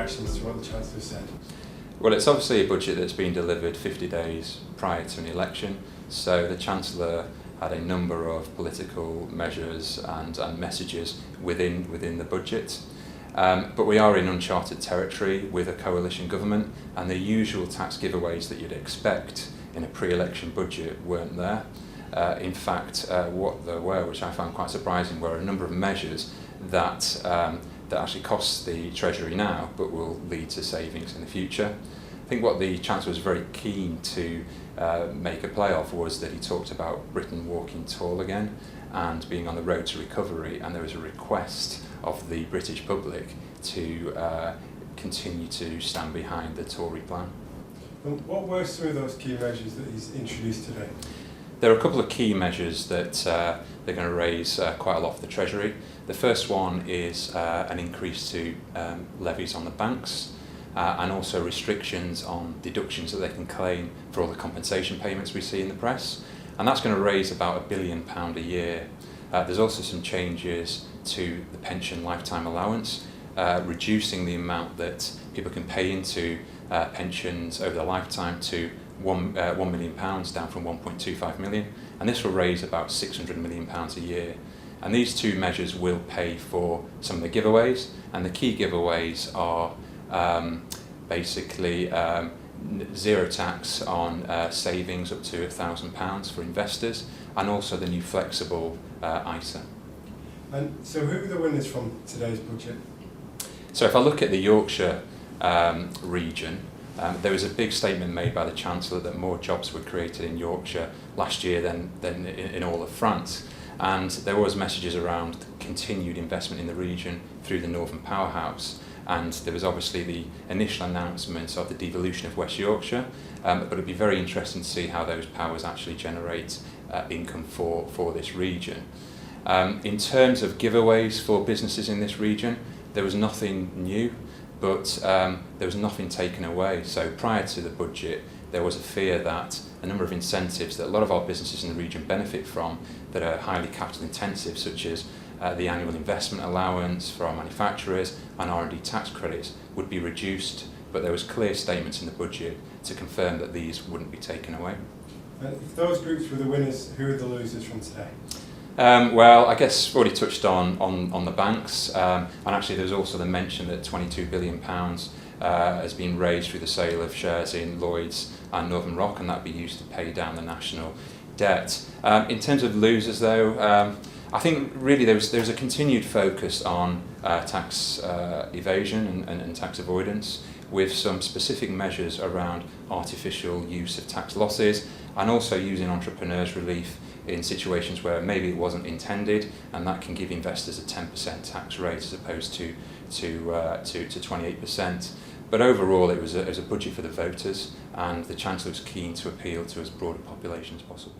reactions to what the Chancellor said? Well, it's obviously a budget that's been delivered 50 days prior to an election, so the Chancellor had a number of political measures and messages within the budget. But we are in uncharted territory with a coalition government, and the usual tax giveaways that you'd expect in a pre-election budget weren't there. In fact, what there were, which I found quite surprising, were a number of measures that actually cost the Treasury now, but will lead to savings in the future. I think what the Chancellor was very keen to make a play of was that he talked about Britain walking tall again and being on the road to recovery, and there was a request of the British public to continue to stand behind the Tory plan. And what were some of those key measures that he's introduced today? There are a couple of key measures that they're going to raise quite a lot for the Treasury. The first one is an increase to levies on the banks and also restrictions on deductions that they can claim for all the compensation payments we see in the press. And that's going to raise about £1 billion a year. There's also some changes to the pension lifetime allowance, reducing the amount that people can pay into pensions over their lifetime to £1 million down from 1.25 million, and this will raise about £600 million a year. And these two measures will pay for some of the giveaways, and the key giveaways are basically zero tax on savings up to £1,000 for investors, and also the new flexible ISA. And so who are the winners from today's budget? So if I look at the Yorkshire region, there was a big statement made by the Chancellor that more jobs were created in Yorkshire last year than in all of France. And there was messages around continued investment in the region through the Northern Powerhouse. And there was obviously the initial announcement of the devolution of West Yorkshire, but it'd be very interesting to see how those powers actually generate income for this region. In terms of giveaways for businesses in this region, there was nothing new, but there was nothing taken away. So prior to the budget, there was a fear that a number of incentives that a lot of our businesses in the region benefit from that are highly capital intensive, such as the annual investment allowance for our manufacturers and R&D tax credits, would be reduced, but there was clear statements in the budget to confirm that these wouldn't be taken away. If those groups were the winners, who are the losers from today? Well, I guess already touched on the banks, and actually there's also the mention that £22 billion has been raised through the sale of shares in Lloyds and Northern Rock, and that will be used to pay down the national debt. In terms of losers though, I think really there was a continued focus on tax evasion and tax avoidance, with some specific measures around artificial use of tax losses, and also using entrepreneurs' relief in situations where maybe it wasn't intended, and that can give investors a 10% tax rate as opposed to 28%. But overall, it was a budget for the voters, and the Chancellor was keen to appeal to as broad a population as possible.